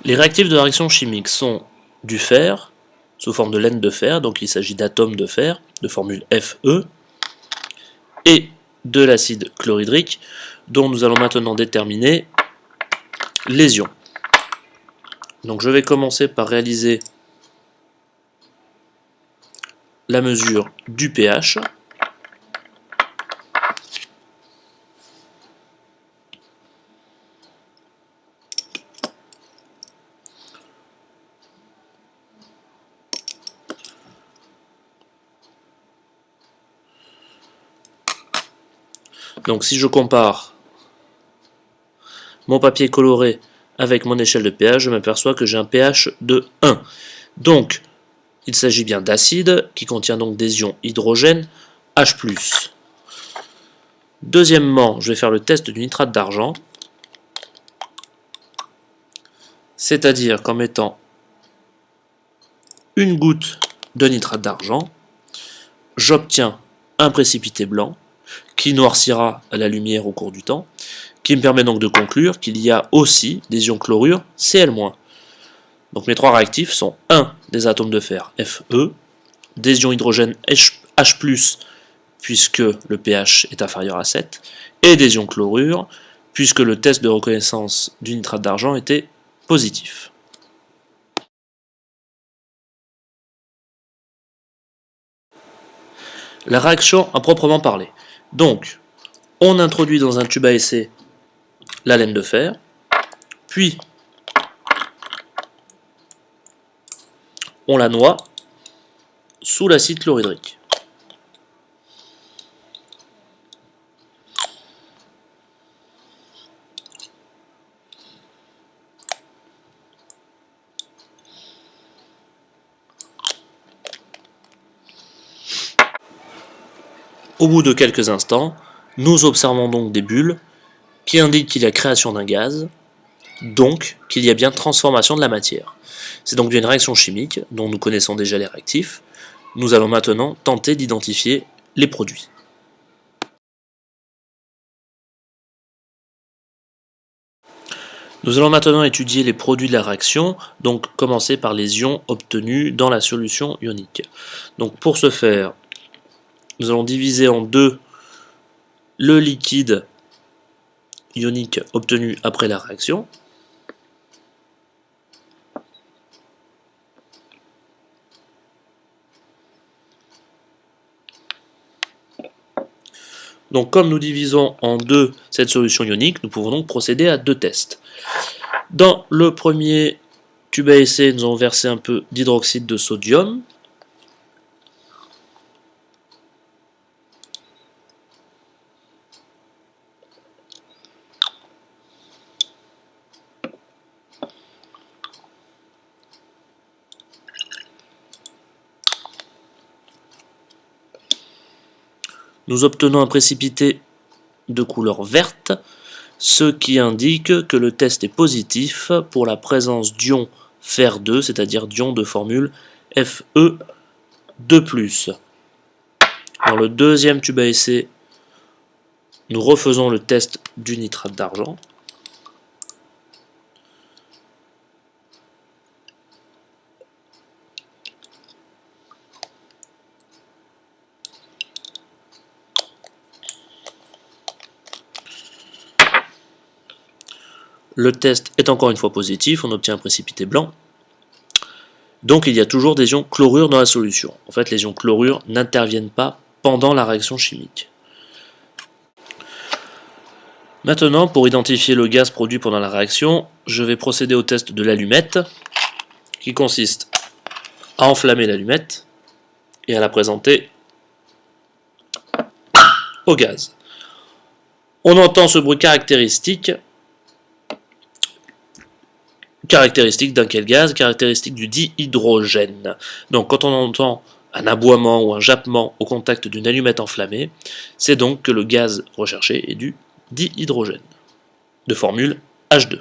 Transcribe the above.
Les réactifs de la réaction chimique sont du fer, sous forme de laine de fer, donc il s'agit d'atomes de fer, de formule Fe, et de l'acide chlorhydrique, dont nous allons maintenant déterminer les ions. Donc je vais commencer par réaliser la mesure du pH. Donc si je compare mon papier coloré avec mon échelle de pH, je m'aperçois que j'ai un pH de 1. Donc, il s'agit bien d'acide, qui contient donc des ions hydrogène, H+. Deuxièmement, je vais faire le test du nitrate d'argent, c'est-à-dire qu'en mettant une goutte de nitrate d'argent, j'obtiens un précipité blanc, qui noircira à la lumière au cours du temps, qui me permet donc de conclure qu'il y a aussi des ions chlorure Cl-. Donc mes trois réactifs sont 1. Des atomes de fer Fe, des ions hydrogène H+, puisque le pH est inférieur à 7, et des ions chlorure, puisque le test de reconnaissance du nitrate d'argent était positif. La réaction à proprement parler. Donc, on introduit dans un tube à essai la laine de fer, puis on la noie sous l'acide chlorhydrique. Au bout de quelques instants, nous observons donc des bulles qui indiquent qu'il y a création d'un gaz, donc qu'il y a bien transformation de la matière. C'est donc bien une réaction chimique dont nous connaissons déjà les réactifs. Nous allons maintenant tenter d'identifier les produits. Nous allons maintenant étudier les produits de la réaction, donc commencer par les ions obtenus dans la solution ionique. Donc pour ce faire, nous allons diviser en deux le liquide ionique obtenu après la réaction. Donc comme nous divisons en deux cette solution ionique, nous pouvons donc procéder à deux tests. Dans le premier tube à essai, nous allons verser un peu d'hydroxyde de sodium. Nous obtenons un précipité de couleur verte, ce qui indique que le test est positif pour la présence d'ions Fer2, c'est-à-dire d'ions de formule Fe2+. Dans le deuxième tube à essai, nous refaisons le test du nitrate d'argent. Le test est encore une fois positif, on obtient un précipité blanc. Donc il y a toujours des ions chlorure dans la solution. En fait, les ions chlorure n'interviennent pas pendant la réaction chimique. Maintenant, pour identifier le gaz produit pendant la réaction, je vais procéder au test de l'allumette, qui consiste à enflammer l'allumette et à la présenter au gaz. On entend ce bruit caractéristique d'un quel gaz? Caractéristique du dihydrogène. Donc quand on entend un aboiement ou un jappement au contact d'une allumette enflammée, c'est donc que le gaz recherché est du dihydrogène, de formule H2.